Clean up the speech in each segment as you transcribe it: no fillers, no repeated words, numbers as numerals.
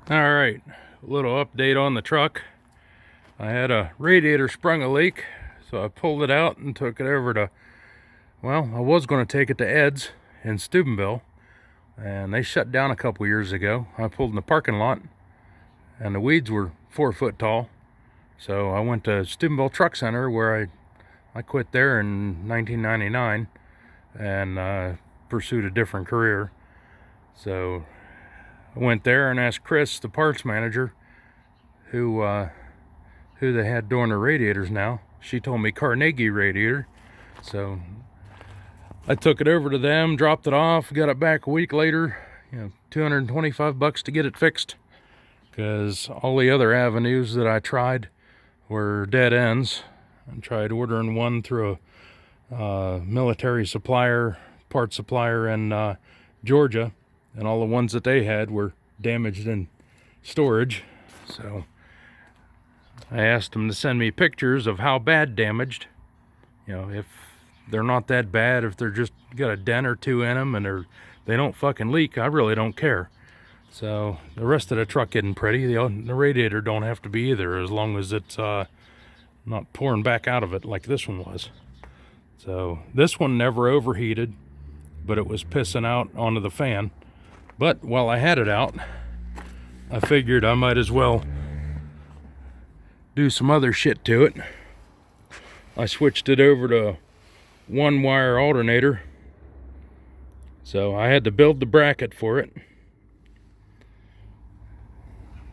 Alright, a little update on the truck. I had a radiator sprung a leak, so I pulled it out and took it over to, well, I was going to take it to Ed's in Steubenville, and they shut down a couple years ago. I pulled in the parking lot, and the weeds were 4 foot tall, so I went to Steubenville Truck Center, where I quit there in 1999 and pursued a different career. So I went there and asked Chris, the parts manager, who they had doing the radiators now. She told me Carnegie Radiator. So I took it over to them, dropped it off, got it back a week later. $225 to get it fixed, because all the other avenues that I tried were dead ends. I tried ordering one through a military supplier, parts supplier in Georgia, and all the ones that they had were damaged in storage. So I asked them to send me pictures of how bad damaged. If they're not that bad, if they're just got a dent or two in them and they don't fucking leak, I really don't care. So the rest of the truck isn't pretty. The radiator don't have to be either, as long as it's not pouring back out of it like this one was. So this one never overheated, but it was pissing out onto the fan. But while I had it out, I figured I might as well do some other shit to it. I switched it over to 1-wire alternator. So I had to build the bracket for it.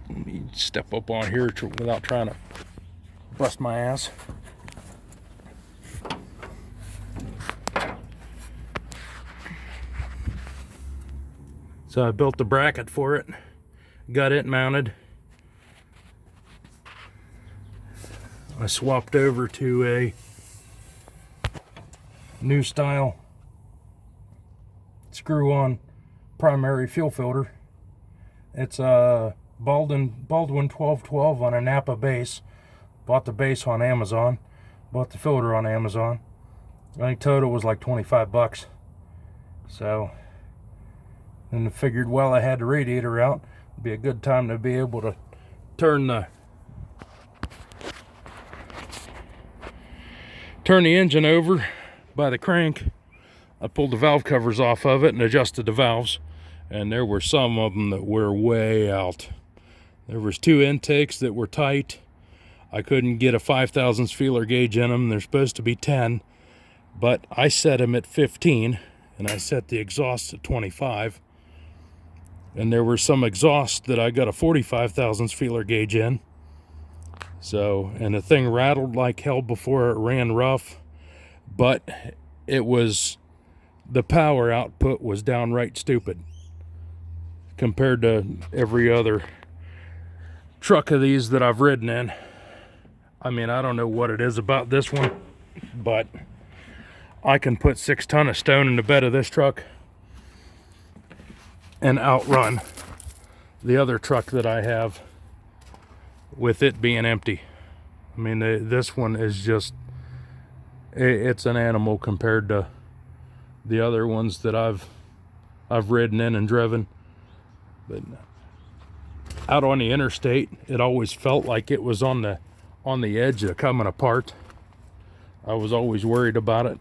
Let me step up on here without trying to bust my ass. So I built the bracket for it, got it mounted. I swapped over to a new style screw-on primary fuel filter. It's a Baldwin 1212 on a Napa base. Bought the base on Amazon, bought the filter on Amazon. I think total was like $25. So then I figured, while I had the radiator out, it'd be a good time to be able to turn the engine over by the crank. I pulled the valve covers off of it and adjusted the valves, and there were some of them that were way out. There was 2 intakes that were tight. I couldn't get a 5/1000 feeler gauge in them. They're supposed to be 10, but I set them at 15, and I set the exhaust at 25. And there were some exhausts that I got a 45/1000 feeler gauge in. So, and the thing rattled like hell before it ran rough, but the power output was downright stupid compared to every other truck of these that I've ridden in. I mean, I don't know what it is about this one, but I can put 6 tons of stone in the bed of this truck and outrun the other truck that I have with it being empty. I mean, this one is just, it's an animal compared to the other ones that I've ridden in and driven. But out on the interstate, it always felt like it was on the edge of coming apart. I was always worried about it,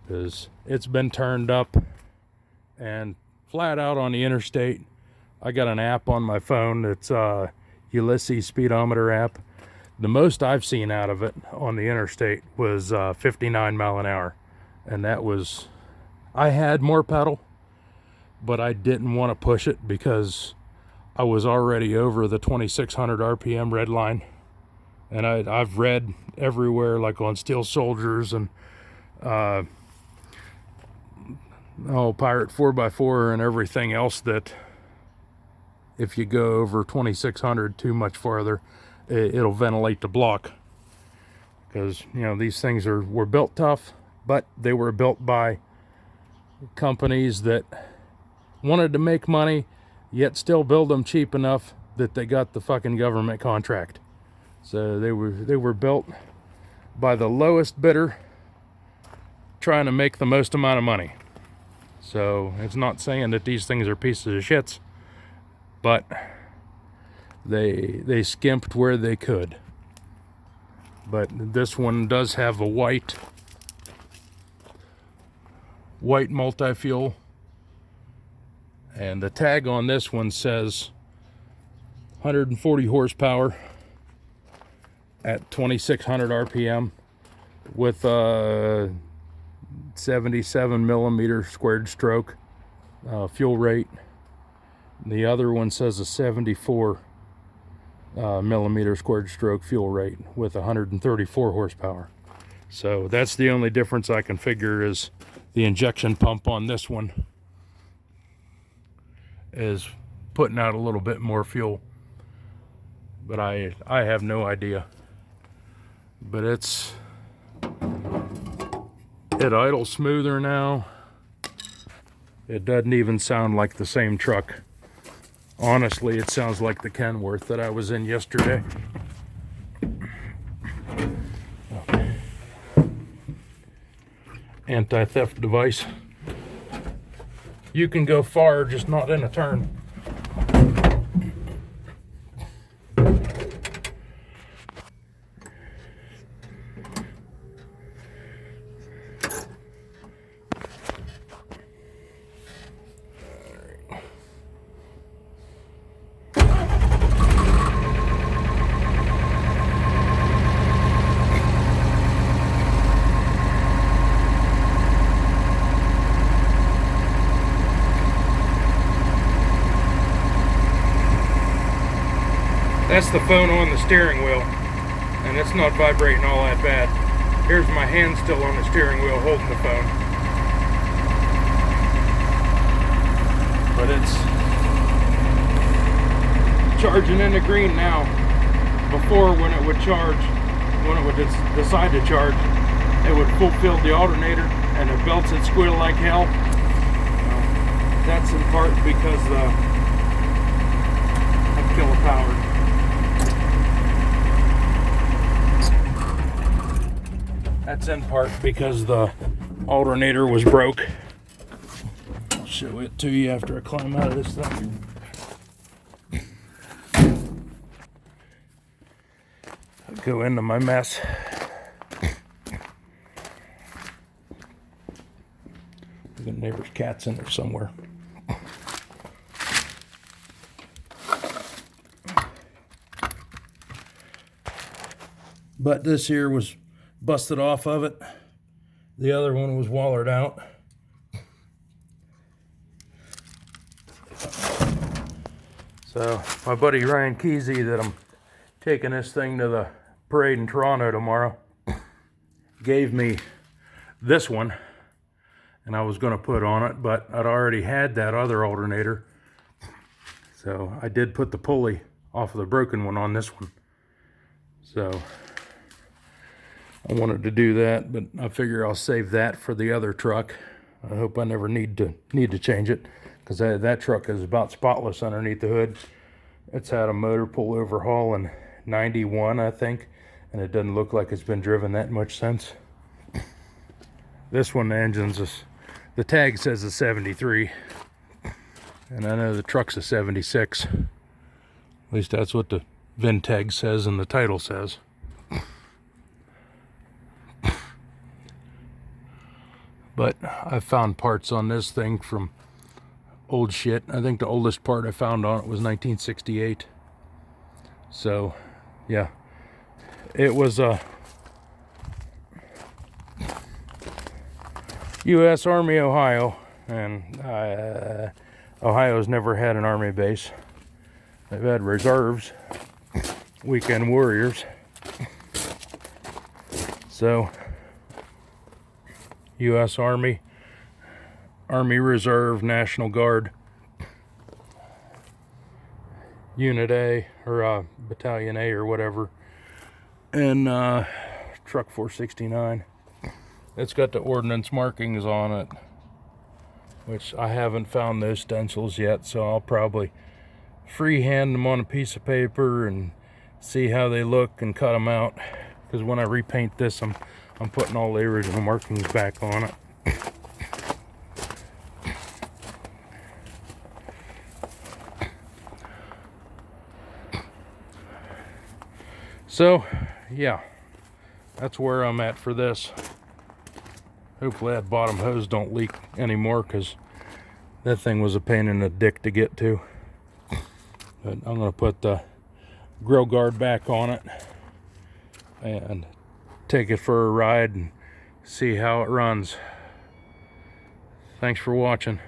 because it's been turned up. And flat out on the interstate, I got an app on my phone. It's Ulysses speedometer app. The most I've seen out of it on the interstate was 59 mile an hour, and that was, I had more pedal, but I didn't want to push it because I was already over the 2600 RPM red line. And I've read everywhere, like on Steel Soldiers and Pirate 4x4 and everything else, that if you go over 2600 too much farther, it'll ventilate the block. Because these things were built tough, but they were built by companies that wanted to make money, yet still build them cheap enough that they got the fucking government contract. So they were built by the lowest bidder, trying to make the most amount of money. So it's not saying that these things are pieces of shits, but they skimped where they could. But this one does have a white multi-fuel, and the tag on this one says 140 horsepower at 2600 RPM with a 77 millimeter squared stroke fuel rate. The other one says a 74 millimeter squared stroke fuel rate with 134 horsepower. So that's the only difference I can figure, is the injection pump on this one is putting out a little bit more fuel. But I have no idea. But it idles smoother now. It doesn't even sound like the same truck. Honestly, it sounds like the Kenworth that I was in yesterday. Anti-theft device. You can go far, just not in a turn. That's the phone on the steering wheel, and it's not vibrating all that bad. Here's my hand still on the steering wheel holding the phone. But it's charging in the green now. Before, when it would charge, when it would decide to charge, it would fulfill the alternator and the belts would squeal like hell. That's in part because of kilopower. That's in part because the alternator was broke. I'll show it to you after I climb out of this thing. I'll go into my mess. The neighbor's cat's in there somewhere. But this here was busted off of it. The other one was wallered out. So my buddy Ryan Kesey, that I'm taking this thing to the parade in Toronto tomorrow, gave me this one, and I was going to put on it, but I'd already had that other alternator, so I did put the pulley off of the broken one on this one. So I wanted to do that, but I figure I'll save that for the other truck. I hope I never need to change it, because that truck is about spotless underneath the hood. It's had a motor pull overhaul in '91, I think, and it doesn't look like it's been driven that much since. This one, the engine's the tag says a 73, and I know the truck's a 76. At least that's what the VIN tag says and the title says. But I found parts on this thing from old shit. I think the oldest part I found on it was 1968. So, yeah. It was a U.S. Army, Ohio. And Ohio's never had an Army base. They've had reserves, weekend warriors. So, U.S. Army, Army Reserve, National Guard, Unit A, or Battalion A, or whatever, and Truck 469. It's got the ordnance markings on it, which I haven't found those stencils yet, so I'll probably freehand them on a piece of paper and see how they look and cut them out, because when I repaint this, I'm putting all the original markings back on it. So yeah, that's where I'm at for this. Hopefully that bottom hose don't leak anymore, because that thing was a pain in the dick to get to. But I'm going to put the grill guard back on it and take it for a ride and see how it runs. Thanks for watching.